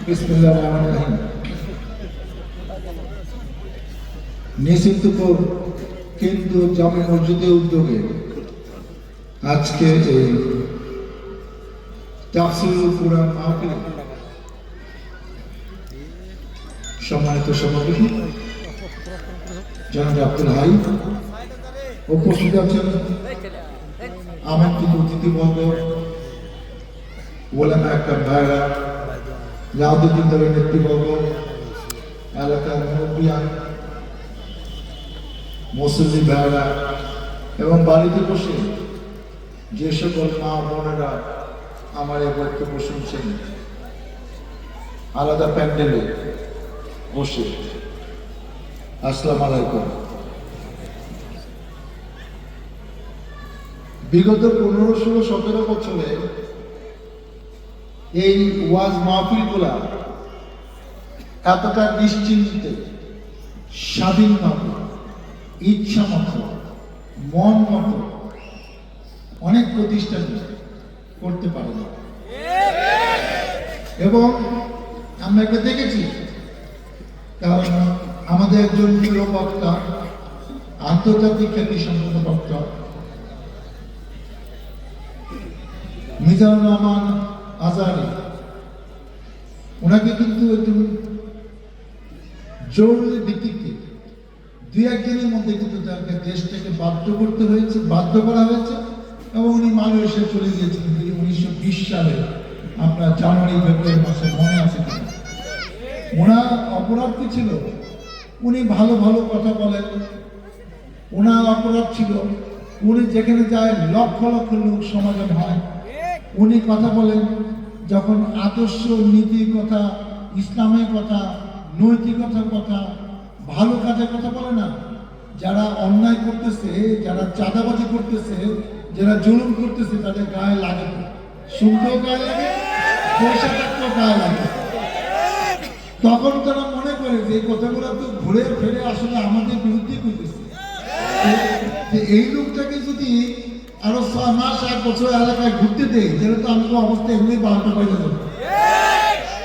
বিসমিল্লাহির রহমানির রহিম। নিশ্চিন্তপুর কেন্দ্রীয় জামে মসজিদের উদ্যোগে আজকে এই তাফসীরুল কুরআন মাহফিল সম্মানিত সভাপতি জনাব আব্দুল হাই উপস্থিত আছেন, আমন্ত্রিত অতিথিবর্গ, ওলামা একরাম ভাইরা, রাজনৈতিক দলের নেতৃবর্গ, এলাকার মুরব্বিয়ান, মুসল্লি ভাইরা এবং বাড়িতে বসে যে সকল মা বোনেরা আমার এই বক্তব্য শুনছেন আলাদা প্যান্ডেলে বসে, আসসালামু আলাইকুম। বিগত 15-16-17 বছরে এই ওয়াজ মাহফিলগুলা এতটা নিশ্চিন্তে, স্বাধীনভাবে, ইচ্ছা মতো, মন মতো অনেক প্রতিষ্ঠান করতে পারে না। এবং আমরা এটা দেখেছি, কারণ আমাদের একজন প্রিয় বক্তা, আন্তর্জাতিক খ্যাতি সম্পন্ন বক্তা মিজানুর রহমান আজহারী, ওনাকে কিন্তু একটু জরুরি ভিত্তিতে 2-1 দিনের মধ্যে কিন্তু তাকে দেশ থেকে বাধ্য করা হয়েছে এবং উনি মালয়েশিয়া চলে গিয়েছিলেন 1920 সালে, আপনার জানুয়ারি-ফেব্রুয়ারি মাসে, মনে আছে কিনা? ওনার অপরাধ কি ছিল? উনি ভালো ভালো কথা বলেন। ওনার অপরাধ ছিল উনি যেখানে যায় লক্ষ লক্ষ লোক সমাগম হয়, উনি কথা বলেন যখন আদর্শ নীতির কথা, ইসলামের কথা, নৈতিকতার কথা, ভালো কাজের কথা বলে না। যারা অন্যায় করতেছে, যারা চাঁদাবাজি করতেছে, যারা জুলুম করতেছে, তাদের গায়ে লাগে, শুনতেও গায়ে লাগে, পয়সা থাকতেও গায়ে লাগে। তখন তারা মনে করে যে এই কথাগুলো তো ঘুরে ফিরে আসলে আমাদের বিরুদ্ধে করতেছে। এই লোকটাকে যদি আরো 6 মাস 1 বছর এলাকায় ঘুরতে দেয়, তাহলে তো আমাকে অবস্থা এমনি 12টা বাজে যাবে।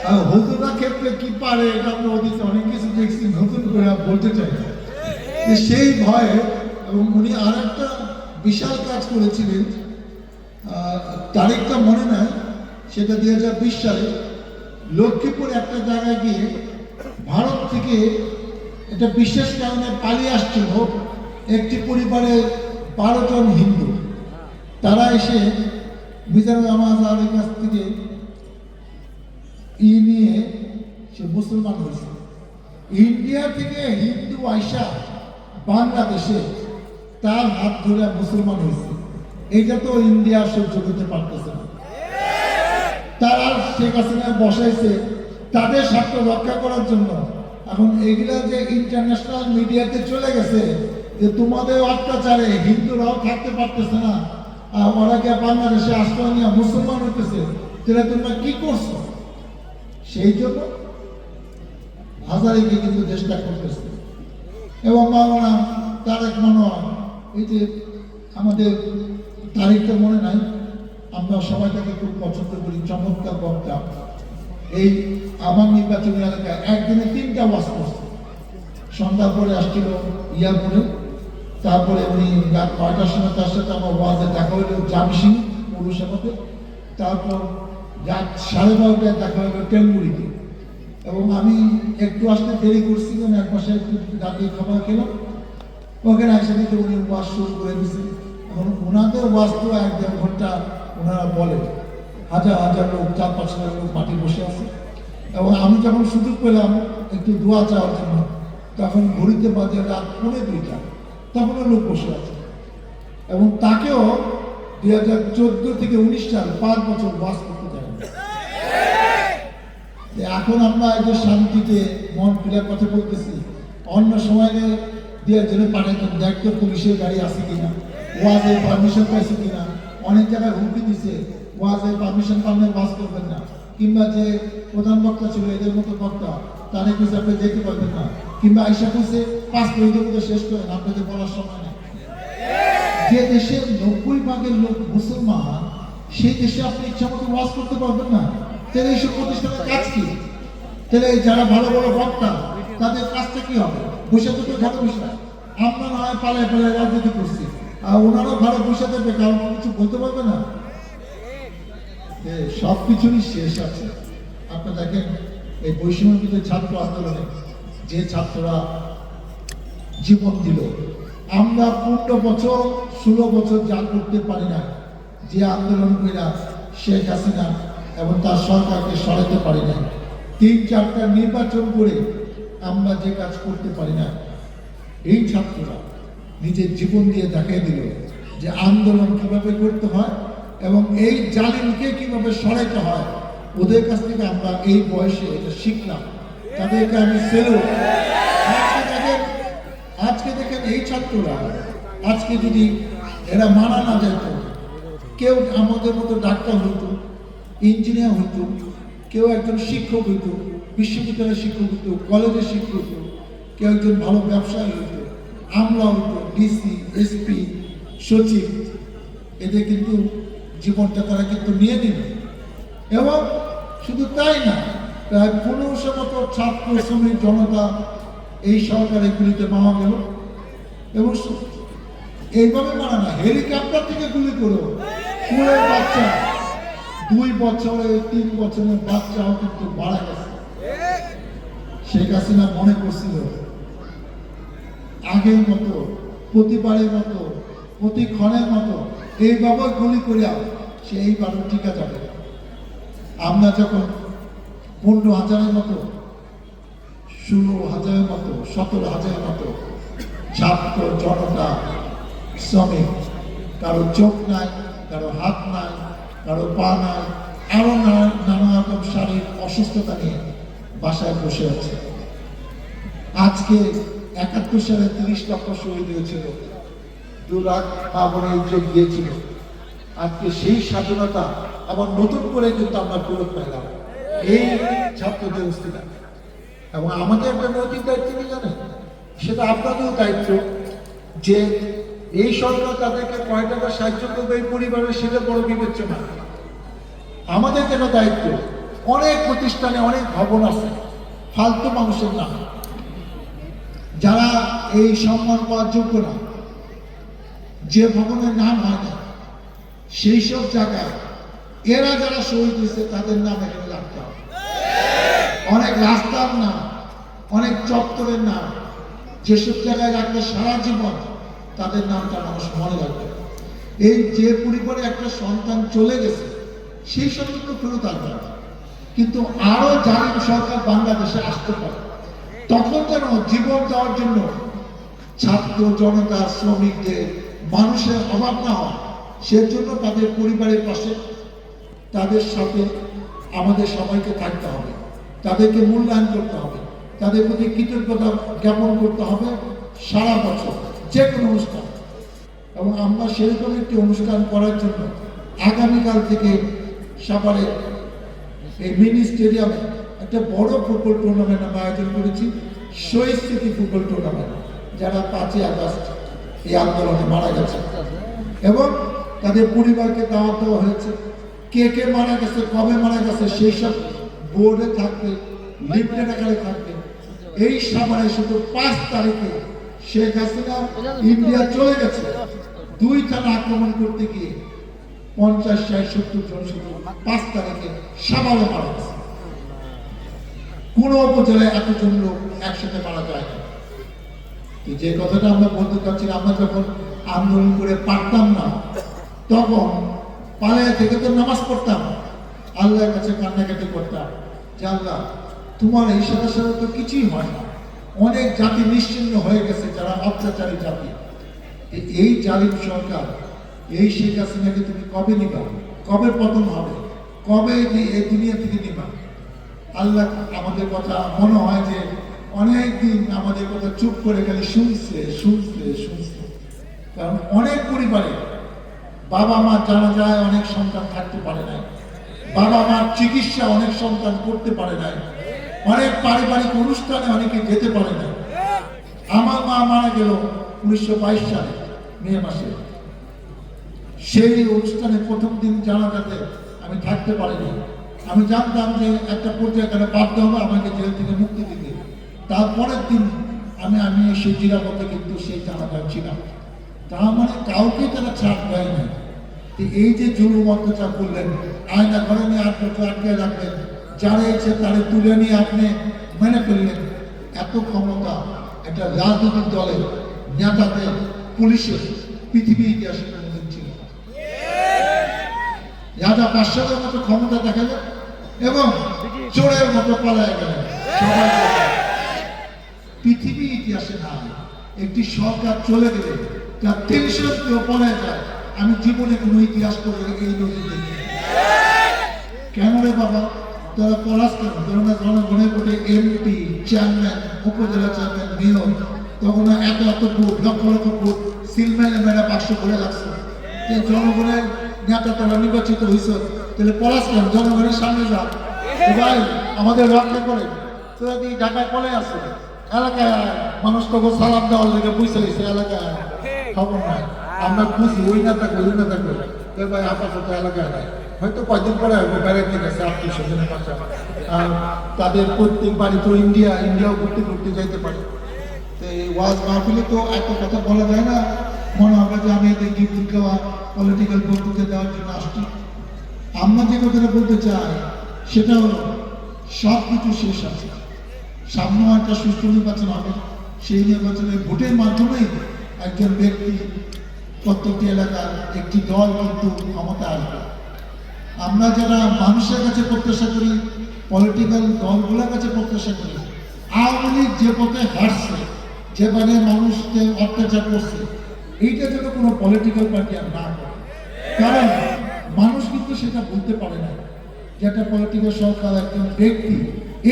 আর হুজুরা ক্ষেত্রে কি পারে, এটা আমরা ওদিকে অনেক কিছু দেখছি, নতুন করে বলতে চাই না। সেই ভয়ে, এবং উনি আর একটা বিশাল কাজ করেছিলেন, তারিখটা মনে নাই, সেটা 2020 সালে লক্ষ্মীপুর একটা জায়গায় গিয়ে ভারত থেকে এটা বিশেষ কারণে পালিয়ে আসছিল একটি পরিবারের 12 জন হিন্দু। তারা এসে মিজানুর রহমান আজহারীর কাছ থেকে নিয়ে সে মুসলমান হয়েছে। ইন্ডিয়া থেকে হিন্দু আইসা বাংলাদেশে তার হাত ধরে মুসলমান হয়েছে। এটা তো ইন্ডিয়া সহ্য করতে পারতেছে না। তারা শেখ হাসিনা বসাইছে তাদের স্বার্থ রক্ষা করার জন্য। এখন এগুলা যে ইন্টারন্যাশনাল মিডিয়াতে চলে গেছে যে তোমাদের অত্যাচারে হিন্দুরাও থাকতে পারতেছে না, আর ওরা কে বাংলাদেশে আশ্রয় নিয়ে মুসলমান হইতেছে, তাহলে তোমরা কি করছো? সেই জন্য হাজারীকে কিন্তু চেষ্টা করতেছে। এবং মাওলানা তারেক মনোয়ার, এই যে আমাদের তারিখটা মনে নাই, আমরা সবাই তাকে খুব পছন্দ করি, চমৎকার বক্তা। এই আমার নির্বাচনী এলাকায় একদিনে 3টা ওয়াজ করছে। সন্ধ্যার পরে আসছিল ইয়ারপুরে, তারপরে উনি রাত 9টার সময় তার সাথে আমার ওয়াজে দেখা হইল জামসিং পৌরসভাতে, তারপর রাত 12:30টায় দেখা হইল টেঙ্গুড়িতে। এবং আমি একটু আসতে দেরি করছি, কারণ এক মাসে একটু রাতে খাবার খেলাম। ওখানে এসে দেখে উনি ওয়াজ শুরু করে দিয়েছে। এখন ওনাদের ওয়াজ তো 1-1.5 ঘন্টা ওনারা বলে, হাজার হাজার লোক, 4-5 লোক মাঠে বসে আছে। এবং আমি যখন সুযোগ পেলাম একটু দোয়া চাওয়ার জন্য, তখন ঘড়িতে বাজে রাত 2:45, তখনও লোক বসে আছে। এবং তাকেও 2014 থেকে 19 সাল 5 বছর ওয়াজ করতে দেয়। এখন আমরা এই যে শান্তিতে মন খোলার কথা বলতেছি, অন্য সময় দেওয়ার জন্য পাঠাইতাম, দেখতো পুলিশের গাড়ি আছে কিনা, ওয়াজের পারমিশন পাইছে কিনা। অনেক জায়গায় হুমকি দিছে, ওয়াজের পারমিশন পাবেন, ওয়াজ করবেন না। কিংবা যে প্রধান বক্তা ছিল, এদের মতো বক্তা, তারা কিছু আপনি যেতে পারবেন না। কিংবা আইসা খুঁজে 5 মিনিটের মধ্যে শেষ করেন, আপনাদের বলার সময় নেই। যে দেশের 90% লোক মুসলমান, সেই দেশে আপনি ইচ্ছা মতো ওয়াজ করতে পারবেন না, তাহলে এইসব প্রতিষ্ঠানের কাজ কি? তাহলে এই যারা ভালো ভালো বক্তা তাদের কাজটা কি হবে? বসে তো ভালো বিষয়, আমরা না হয় পালায় পালায় রাজনীতি করছি, আর ওনারও ভালো বসে থাকবে, কারণ কিছু বলতে পারবে না। সব কিছুরই শেষ আছে। আপনি দেখেন এই বৈষম্যবিরোধী ছাত্র আন্দোলনে যে ছাত্ররা জীবন দিল, আমরা 15 বছর 16 বছর যা করতে পারি না, যে আন্দোলন করে শেখ হাসিনা এবং তার সরকারকে সরাতে পারি না, 3-4টা নির্বাচন করে আমরা যে কাজ করতে পারি না, এই ছাত্ররা নিজের জীবন দিয়ে দেখাই দিল যে আন্দোলন কিভাবে করতে হয় এবং এই জালিমকে কিভাবে সরাইতে হয়। ওদের কাছ থেকে আমরা এই বয়সে এটা শিখলাম, তাদেরকে আমি সেলুট। আজকে দেখেন এই ছাত্ররা আজকে যদি এরা মানা না যেত, কেউ আমাদের মতো ডাক্তার হইতো, ইঞ্জিনিয়ার হইতো, কেউ একজন শিক্ষক হইতো, বিশ্ববিদ্যালয়ের শিক্ষক হইতো, কলেজের শিক্ষক হইতো, কেউ একজন ভালো ব্যবসায়ী হইতো, আমলা হইতো, ডিসি, এসপি, সচিব, এদের কিন্তু জীবনটা তারা কিন্তু নিয়ে নিল। এবং শুধু তাই না, প্রায় 1500 মতো ছাত্র শ্রমিক জনতা এই সরকারের গুলিতে মারা গেল। এবং এইভাবে মারা না, হেলিকপ্টার থেকে গুলি করো, স্কুলের বাচ্চা, 2 বছরের 3 বছরের বাচ্চাও কিন্তু মারা গেছে। শেখ হাসিনা মনে করছিল আগের মতো, প্রতিবারের মতো, প্রতিক্ষণের মতো এইভাবে গুলি করিয়া সে এইভাবে টিকা যাবে। আমরা যখন 15,000-এর মতো, 16,000-এর মতো, 17,000-এর মতো ছাত্র জনতা শ্রমিক, কারো চোখ নাই, কারো হাত নাই, কারো পা নাই, আরো নানা রকম শারীরিক অসুস্থতা নিয়ে বাসায় বসে আছে। আজকে 71 সালে 30 লক্ষ শহীদ হয়েছিল, 2 লাখ মা বোনের ইজ্জত গিয়েছিল। আজকে সেই স্বাধীনতা আবার নতুন করে কিন্তু আমরা ফেরত পেলাম এই ছাত্রদের অস্তিত্ব। এবং আমাদের একটা নৈতিক দায়িত্ব কি জানেন? সেটা আপনাদেরও দায়িত্ব যে এই সরকার তাদেরকে কয় টাকা সাহায্য করবে এই পরিবারের, সেটা বড় বিবেচ্য না। আমাদের কেন দায়িত্ব? অনেক প্রতিষ্ঠানে অনেক ভবন আছে ফালতু মানুষের নাম, যারা এই সম্মান পাওয়ার যোগ্য না, যে ভবনের নাম হয় না, সেই সব জায়গায় এরা যারা শহীদ হয়েছে তাদের নাম এখানে রাখতে হবে। অনেক রাস্তার নাম, অনেক চত্বরের নাম, যেসব জায়গায় রাখলে সারা জীবন তাদের নামটা মানুষ মনে রাখবে। এই যে পরিবারে একটা সন্তান চলে গেছে সেই সব কিন্তু ফেরত আসবে না, কিন্তু আরো জালিম সরকার বাংলাদেশে আসতে পারে, তখন যেন জীবন দেওয়ার জন্য ছাত্র জনতা শ্রমিকদের মানুষের অভাব না হয়, সেজন্য তাদের পরিবারের পাশে, তাদের সাথে আমাদের সবাইকে থাকতে হবে, তাদেরকে মূল্যায়ন করতে হবে, তাদের প্রতি কৃতজ্ঞতা জ্ঞাপন করতে হবে সারা বছর যে কোনো অনুষ্ঠান। এবং আমরা সেরকম একটি অনুষ্ঠান করার জন্য আগামীকাল থেকে সাভারে এই মিনি স্টেডিয়ামে একটা বড় ফুটবল টুর্নামেন্ট আমরা আয়োজন করেছি, শহীদ স্মৃতি ফুটবল টুর্নামেন্ট, যারা 5ই আগস্ট এই আন্দোলনে মারা গেছে এবং তাদের পরিবারকে দাওয়াত দেওয়া হয়েছে। কে কে মারা গেছে, কবে মারা গেছে সেই সব বোর্ডে থাকবে, লিফলেট আকারে থাকবে। এই সাভারে শুধু 5 তারিখে শেখ হাসিনা ইন্ডিয়া চলে গেছে, 2 থানা আক্রমণ করতে গিয়ে 50, 60, 70 জন শুধু 5 তারিখে সাভারে মারা গেছে। কোন উপজেলায় এতজন লোক একসাথে মারা যায় না। যে কথাটা আমরা বলতে চাচ্ছি, আমরা যখন আন্দোলন করে পারতাম না, তখন পালায় থেকে তো নামাজ পড়তাম, আল্লাহর কাছে কান্নাকাটি করতাম যে আল্লাহ তোমার এই সাথে সাথে তো কিছুই হয় না, অনেক জাতি নিশ্চিহ্ন হয়ে গেছে, যারা অত্যাচারী জাতি। এই জালিম সরকার, এই শেখ হাসিনাকে তুমি কবে নিবা, কবে পতন হবে, কবে এই দুনিয়া থেকে নিবা? আল্লাহ আমাদের কথা মনে হয় যে অনেকদিন আমাদের কথা চুপ করে গেলে শুনছে শুনছে শুনছে। কারণ অনেক পরিবারে বাবা মা জানা যায় অনেক সন্তান থাকতে পারে নাই, বাবা মার চিকিৎসা অনেক সন্তান করতে পারে নাই, অনেক পারিবারিক অনুষ্ঠানে অনেকে যেতে পারে না। আমার মা মারা গেল 1922 সালে মে মাসে, সেই অনুষ্ঠানে প্রথম দিন জানাজাতে আমি থাকতে পারিনি। আমি জানতাম যে একটা পর্যায়ে তারা বাধ্য হবে আমাকে জেল থেকে মুক্তি দিতে। তারপরের দিন আমি সেই জিরাপথে কিন্তু সেই জানাটা ছিলাম। তার মানে কাউকে তারা ছাড় দেয় না। এই যে জুলুম অত্যাচার করলেন, আয়না ঘরে নিয়ে 8 বছর আটকে রাখলেন, যারা ইচ্ছে তারে তুলে নিয়ে আপনি মেনে ফেললেন, এত ক্ষমতা একটা রাজনৈতিক দলের নেতাদের, পুলিশের পৃথিবীর ইতিহাসে কোনোদিন ছিল না। রাজা বাদশাহের মতো ক্ষমতা দেখালেন এবং চোরের মতো পালায় গেলেন। সবাই পৃথিবী ইতিহাসে না একটি সরকার চলে গেলে তার টেনশন কেউ পলায় যায়। আমি জীবনে কোনো ইতিহাস করে এই নদী দেখি। কেন রে বাবা তারা পলাশ কেন? কেননা জনগণের ভোটে এমপি, চেয়ারম্যান, উপজেলা চেয়ারম্যান, মেয়র, তখন এত ভোট, লক্ষ লক্ষ ভোট সিলম্যানে মেয়েরা 500 করে লাগছে। যে জনগণের নেতা তারা নির্বাচিত হয়েছে, তাহলে পলাশ কেন? জনগণের সামনে যাও ভাই, আমাদের রক্ষা করে। তোরা কি ঢাকায় পলে আসে এলাকায় মানুষ তখন সালাম দেওয়ার লেগে বুঝতে গেছে এলাকায় খবর নাই। আমরা খুশি ওই নেতা করি ভাই আপাতত এলাকায় নাই, হয়তো কয়েকদিন পরে বেড়াইতে গেছে আত্মীয় স্বজনের পাশে। আর তাদের প্রত্যেক বাড়ি তো ইন্ডিয়াও ঘুরতে যাইতে পারে। তো এই ওয়াজ মাহফিলে তো এত কথা বলা যায় না, মনে হবে যে আমি এদের গিফট দেওয়া পলিটিক্যাল বক্তৃতা দেওয়ার জন্য আসছি। আমরা যে কথাটা বলতে চাই সেটা হলো সব কিছু শেষ আছে, সামনে একটা সুষ্ঠু নির্বাচন হবে। সেই নির্বাচনের ভোটের মাধ্যমেই একজন ব্যক্তি, প্রত্যেকটি এলাকার একটি দল কিন্তু ক্ষমতা আসবে। আমরা যারা মানুষের কাছে প্রত্যাশা করি, পলিটিক্যাল দলগুলোর কাছে প্রত্যাশা করি, আওয়ামী লীগ যে পথে হাঁটছে, যেখানে মানুষকে অত্যাচার করছে, এইটা যেন কোনো পলিটিক্যাল পার্টি আর না করে। কারণ মানুষ কিন্তু সেটা বলতে পারে না যে একটা পলিটিক্যাল সরকার একজন ব্যক্তি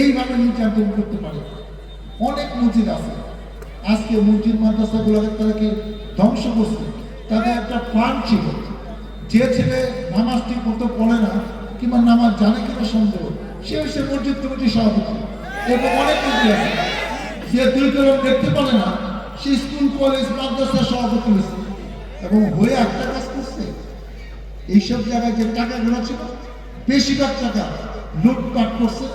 এইভাবে নির্যাতন করতে পারে। অনেক মসজিদ আছে, আজকে মসজিদ মাদ্রাসাগুলোকে তাদেরকে ধ্বংস করছে। তাদের একটা ফান্ড ছিল, যে ছেলে নামাজ ঠিক মতো পড়ে না কিংবা নামাজ জানে কিনা সন্দেহ, সে মসজিদ কমিটির সভাপতি। এবং অনেক মসজিদ আছে যে 2 কলম দেখতে পারে না, সে স্কুল কলেজ মাদ্রাসার সভাপতি হয়েছে এবং হয়ে একটা কাজ করছে। এইসব জায়গায় যে টাকাগুলো ছিল বেশিরভাগ টাকা লুটপাট করছে,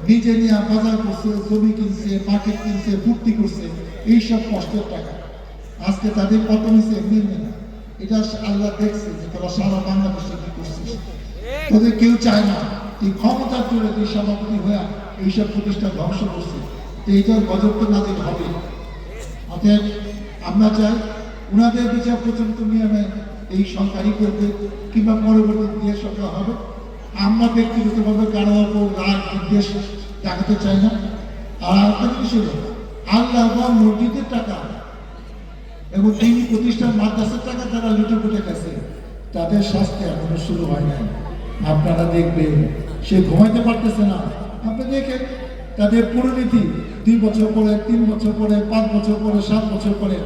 নিজে নিয়ে বাজার করছে, জমি কিনছে, মার্কেট কিনছে, ফুর্তি করছে, এইসব কষ্টের টাকা। আজকে তাদের কত নিচে এমনি না, এটা আল্লাহ দেখছে যে তোরা সারা বাংলাদেশে কি করছিস। তোদের কেউ চায় না এই ক্ষমতার জোরে তুই সভাপতি হয়ে এইসব প্রতিষ্ঠান ধ্বংস করছে। তো এইটার গজব তো নাদের হবে। অতএব আমরা চাই ওনাদের বিচার পর্যন্ত নিয়মে এই সরকারই করবে কিংবা পরবর্তী দিয়ে সরকার হবে। আমরা ব্যক্তিগতভাবে কারো ওপর রাগ বিদ্বেষ দেখাতে চাই না। আর একটা জিনিস হল আল্লাহ মসজিদের টাকা এবং দিনী প্রতিষ্ঠান মাদ্রাসার টাকা যারা লুটে পুটে গেছে, তাদের শাস্তি এখনো শুরু হয় নাই। আপনারা দেখবেন সে ঘুমাইতে পারতেছে না। আপনি দেখেন তাদের পরিণতি 2 বছর পরে, 3 বছর পরে, 5 বছর পরে, 7 বছর পরে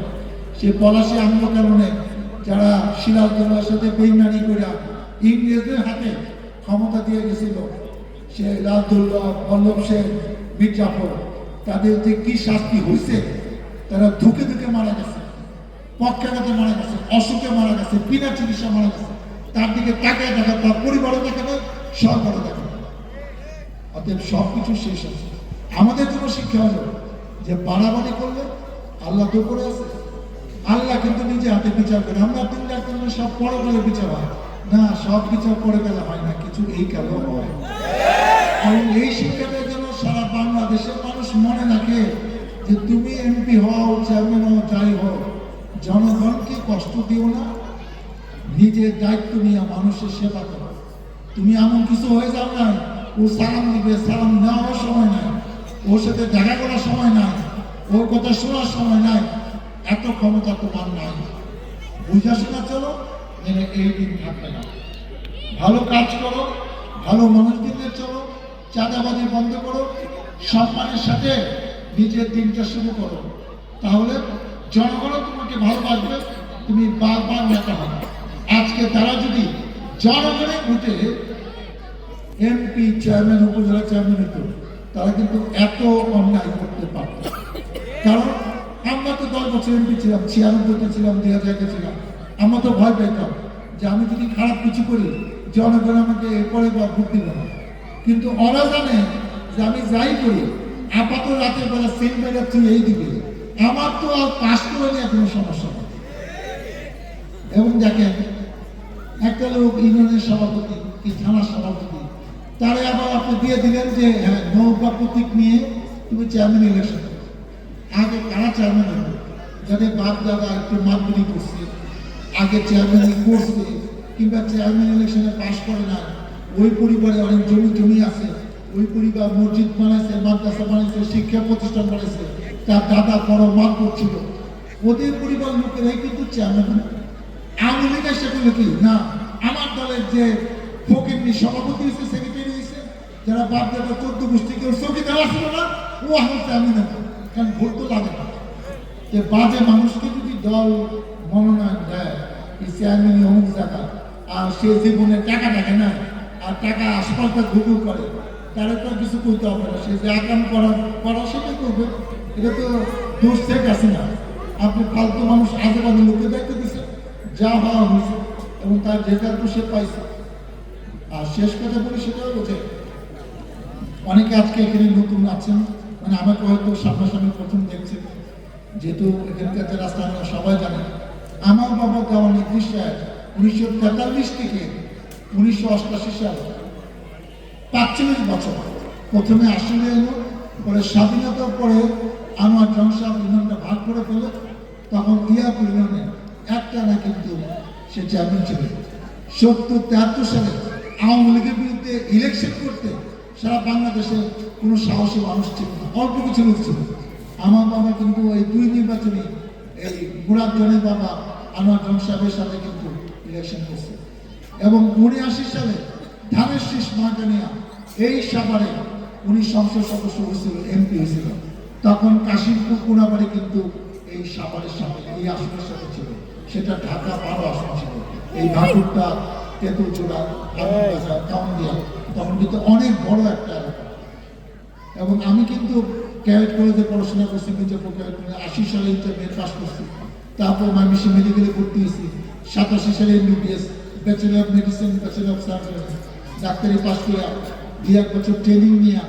সে পলাশী আন্দোলনে যারা সিরাজদৌল্লার সাথে বেইমানি করে ইংরেজদের হাতে ক্ষমতা দিয়ে গেছিল, সে রাজদৌল্লা, বল্লভ সেন, মীর জাফর, তাদের যে কি শাস্তি হয়েছে, তারা ধুকে মারা গেছে, পক্ষাঘাতে মারা গেছে, অসুখে মারা গেছে, বিনা চিকিৎসা মারা গেছে। তার দিকে তাকায় দেখা, তার পরিবারও দেখে না, সরকারও দেখে না। অতএব সবকিছু শেষ আছে। আমাদের জন্য শিক্ষা হলো যে বাড়াবাড়ি করলে আল্লাহ তো করে আছে, আল্লাহ কিন্তু নিজে হাতে বিচার করে। আমরা 3 লাখ সব পরে গেলে বিচার হয় না, সব বিচার পরে গেলে হয় না, কিছু এই কালেও হয়। এবং এই শিক্ষাটা যেন সারা বাংলাদেশের মানুষ মনে রাখে যে তুমি এমপি হও, চেয়ারম্যান হও, যাই হও, জনগণকে কষ্ট দিও না, নিজের দায়িত্ব নিয়ে মানুষের সেবা করো। তুমি এমন কিছু হয়ে যাও না, ও সালাম দিবে, সালাম নেওয়ার সময় নাই, ওর সাথে দেখা করার সময় নাই, ওর কথা শোনার সময় নাই, এত ক্ষমতা তোমার নাই। বুঝা শোনা চলো, যেন এই দিন থাকবে না। ভালো কাজ করো, ভালো মানুষদের চলো, চাঁদাবাজি বন্ধ করো, সম্মানের সাথে নিজের দিনটা শুরু করো। তাহলে জনগণও তোমাকে ভালোবাসবে, তুমি বারবার নেতা হবে। আজকে তারা যদি জনগণের ভোটে এমপি, চেয়ারম্যান, উপজেলা চেয়ারম্যান হতো, তারা কিন্তু এত অন্যায় করতে পারত। কারণ আমরা তো 10 বছর এমপি ছিলাম, 96-তে ছিলাম, 2000-তে ছিলাম। আমরা তো ভয় পেতাম যে আমি যদি খারাপ কিছু করি জনগণ আমাকে এরপরে ভোট দিবে না। কিন্তু ওরা জানে যে আমি যাই করি আপাতত রাতের বেলা সেন্ট বেরোচ্ছি এই দিকে, আমার তো আর পাস করে নিয়ে কোনো সমস্যা নেই। এবং দেখেন একটা লোক ইউনিয়নের সভাপতি কি থানার সভাপতি, তারে আবার আপনি দিয়ে দিলেন যে হ্যাঁ নৌকা প্রতীক নিয়ে তুমি চেয়ারম্যান ইলেকশন। আগে কারা চেয়ারম্যান হবে? যাদের বাপ দাদা একটু মাতবুরি করছে, আগে চেয়ারম্যান করছে, কিংবা চেয়ারম্যান ইলেকশনে পাশ করে না, ওই পরিবারে অনেক জমি আছে, ওই পরিবার মসজিদ বানাইছে, মাদ্রাসা বানাইছে, শিক্ষা প্রতিষ্ঠান বানাইছে, তার দাদা বড় মাল করছিল, ওদের পরিবার লোকেরাই কিন্তু চেয়ারম্যান। আওয়ামী লীগের সেগুলো কি না, আমার দলের যে ফকিরনি সভাপতি হয়েছে, সেক্রেটারি হয়েছে, যারা বাপ দাদা 14 গোষ্ঠী কেউ চৌকিদার আসছিল না, ও এখন চেয়ারম্যান হবে, কারণ ভোট তো লাগে না। যে বাজে মানুষকে যদি দল মনোনয়ন দেয় এই চেয়ারম্যানই অমুক জায়গা, আর সে জীবনে টাকা দেখে না, আর টাকা আশপাশটা ঘুঘু করে, তারা তো কিছু করতে হবে না, সে যে আকাম করা সেটাই করবে। এটা তো দোষ থেকে আসে না, আপনি ফালতু মানুষ আজেবাজে লোকে দেখতে দিচ্ছে, যা হওয়া হয়েছে এবং তার যেটা তো সে পাইছে। আর শেষ কথা বলি সেটাও বোঝে, অনেকে আজকে এখানে নতুন আছেন, মানে আমাকে হয়তো সামনাসামনি প্রথম দেখছেন, যেহেতু এখানকার যে রাস্তা সবাই জানেন। আমার বাবা দেওয়া নির্দিষ্ট 1943 থেকে 1988 সাল 45 বছর প্রথমে আসলে এলো, পরে স্বাধীনতার পরে আমার জনসাব ইউনিয়নটা ভাগ করে ফেলে, তখন ইয়াপুর ইউনিয়নে একটা না কিন্তু সে চেয়ারম্যান ছিল। 70-73 সালে আওয়ামী লীগের বিরুদ্ধে ইলেকশন করতে সারা বাংলাদেশে কোনো সাহসী মানুষ ছিল না, অল্প কিছু লোক ছিল। আমার বাবা কিন্তু এই 2 নির্বাচনে এই গোড়ার বাবা আনোয়ার জন সাহেবের সাথে কিন্তু ইলেকশন করছে, এবং 79 সালে ধানের শীষ মার্কানিয়া এই সাভারে উনি সংসদ সদস্য হয়েছিল, এমপি হয়েছিল। তখন কাশিমপুর কোনাবাড়ি কিন্তু এই সাভারের সাথে এই আসনের সাথে ছিল, সেটা ঢাকা 12 আসন ছিল। এই ভাটুরটা, তেঁতুলচূড়া, আগুনবাজার, কাউন্দিয়া তখন কিন্তু অনেক বড় একটা এলাকা। এবং আমি কিন্তু ক্যাডেট কলেজে পড়াশোনা করছি, মির্জাপুর ক্যাডেট কলেজে 80 সালে ইন্টারমিডিয়েট পাস করছি, তারপর ময়মনসিংহ মেডিকেলে ভর্তি হয়েছি, 87 সালে MBBS, bachelor of medicine, bachelor of surgery, ডাক্তারি পাস করে 2 বছর ট্রেনিং নিয়ে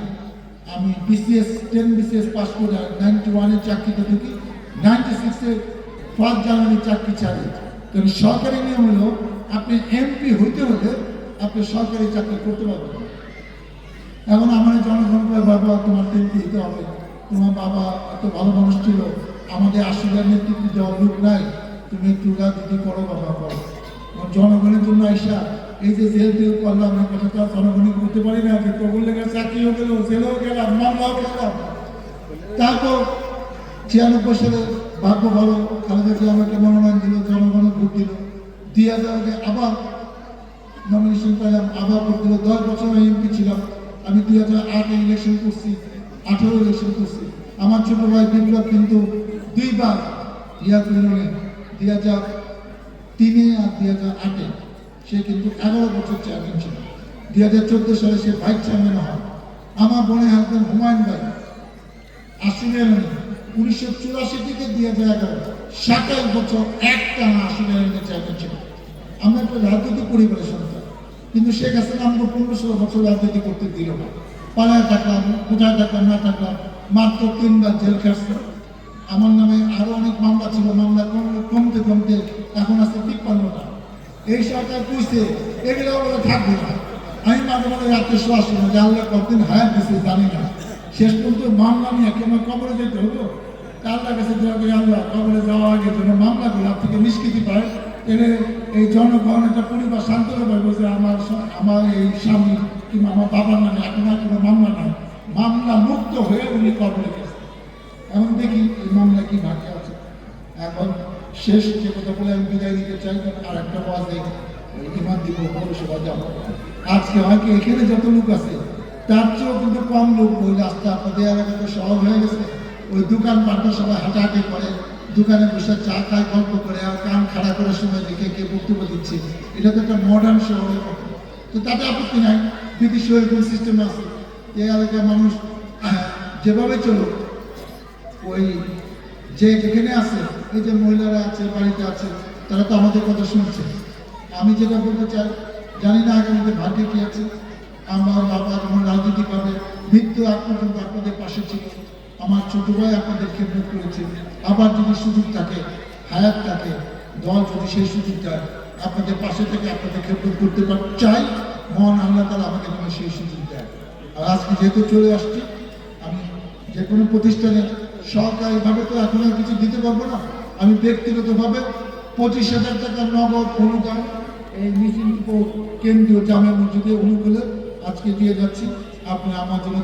আমি BCS পাস করে 91-এ চাকরিতে ঢুকি, 96-এ 1 জানুয়ারি চাকরি ছাড়ি। কারণ সরকারি নিয়ম হলো আপনি MP হইতে হলে আপনি সরকারি চাকরি করতে পারবেন। এখন আমার জনগণ করে, বাবা তোমার MP দিতে হবে, তোমার বাবা এত ভালো মানুষ ছিল, আমাদের আসলে নেতৃত্ব দেওয়ার লোক নাই, তুমি একটু রাজনীতি করো বাবা করো। জনগণের জন্য আইসা এই যে জেল টেল করলাম, এই কথা তো জনগণই করতে পারি না, যে প্রবল লেগে চাকরিও গেল, জেলেও গেলাম, মামলাও গেলাম। তারপর 96 সালে ভাগ্য ভালো, খালেদা জিয়া আমাকে মনোনয়ন দিল, জনগণ ভোট দিল, 2000-এ আবার নমিনেশন পেলাম, আবার ভোট দিল। 10 বছর MP ছিলাম আমি। 2008-এ ইলেকশন করছি, 18 ইলেকশন করছি। আমার ছোট ভাই বিপ্লব কিন্তু 2 বার ইয়াপুর ইউনিয়নে 2003-এ আর 2008-এ সে কিন্তু 11 বছর চেয়ারম্যান ছিল। 2014 সালে সে ভাইস চেয়ারম্যান হয়। আমার বোনের হাজবেন্ড হুমায়ুন ভাই আসলে 1984 থেকে 2011 27 বছর একটানা আসলে চেয়ারম্যান ছিল। আমরা একটা রাজনৈতিক পরিবারের সন্তান, কিন্তু শেখ হাসিনা আমাকে 15-16 বছর রাজনীতি করতে দিল না। পালায় থাকলাম, কোথায় থাকলাম না থাকলাম, মাত্র 3 বার জেল খাটছে। আমার নামে আরো অনেক মামলা ছিল, মামলা কমতে কমতে এখন আছে 53টা। এই সরকার কইছে এগুলো বলে থাকবে না। আমি মাঝে মাঝে রাত্রে শোয়া শুনো যে আল্লাহ কতদিন হায়াত দিচ্ছে জানি না, শেষ পর্যন্ত মামলা নিয়ে কেমন কবরে যেতে হলো। আল্লাহ কাছে দোয়া করি, আল্লাহ কবরে যাওয়া আগে যেন মামলাগুলো থেকে নিষ্কৃতি পায়, এর এই জনগণ একটা পরিবার শান্তনা পাইব যে আমার এই স্বামী কিংবা আমার বাবার নামে এখন আর কোনো মামলা নাই, মামলা মুক্ত হয়ে উনি কবরে গেছে। এখন দেখি এই মামলা কি ভাগ্য আছে। এখন শেষ যে কথা বলে আমি বিদায় দিতে চাই, আর একটা ওয়াজে ইমান দিব পৌরসভা যাবো। আজকে হয়তো এখানে যত লোক আছে তার চেয়েও কিন্তু কম লোক ওই রাস্তা আপনাদের এলাকাতে সহজ হয়ে গেছে। ওই দোকান পাটটা সবাই হাঁটাহাঁটি করে, দোকানে বসে চা খায়, গল্প করে, আর কান খাড়া করার সময় দেখে কে বক্তব্য দিচ্ছে। এটা তো একটা মডার্ন শহরের মতো, তো তাতে আপত্তি নাই। ব্রিটিশ এরকম সিস্টেম আছে, এই এলাকার মানুষ যেভাবে চলুক, ওই যে যেখানে আছে, এই যে মহিলারা আছে বাড়িতে আছে, তারা তো আমাদের কথা শুনছে। আমি যেটা বলতে চাই, জানি না আগামীতে ভাগ্যে কি আছে, আমার বাবা যখন রাজনীতি করে মৃত্যু আগ পর্যন্ত আপনাদের পাশে ছিল, আমার ছোট ভাই আপনাদের খেদমত করেছে। আবার যদি সুযোগ থাকে, হায়াত থাকে, দল যদি সেই সুযোগ দেয়, আপনাদের পাশে থেকে আপনাদের খেদমত করতে চাই, মহান আল্লাহ তাআলা আমাদের জন্য সেই সুযোগ দেয়। আর আজকে যেহেতু চলে আসছি, আমি যে কোনো প্রতিষ্ঠানে সরকারিভাবে তো এখন আর কিছু দিতে পারবো না, আমি ব্যক্তিগতভাবে 25,000 টাকা নগদ অনুদান এই মিছিলপুর কেন্দ্রীয় জামে মসজিদে অনুকূলে আজকে দিয়ে যাচ্ছি। আপনি আমার জন্য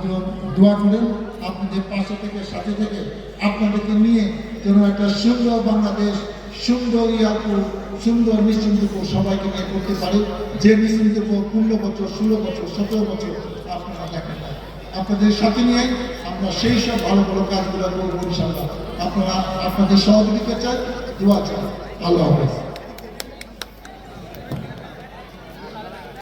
দোয়া করেন, আপনাদের পাশে থেকে সাথে থেকে আপনাদেরকে নিয়ে যেন একটা সুন্দর বাংলাদেশ, সুন্দর ইয়ারপুর, সুন্দর নিশ্চিন্তপুর সবাইকে নিয়ে করতে পারে। যে নিশ্চিন্তপুর 15 বছর, 16 বছর, 17 বছর আপনারা দেখেন না, আপনাদের সাথে নিয়ে আমরা সেই সব ভালো ভালো কাজগুলো করবো ইনশাআল্লাহ। আপনারা আপনাদের সহযোগিতা চাই, দোয়া চাই। আল্লাহ হাফেজ।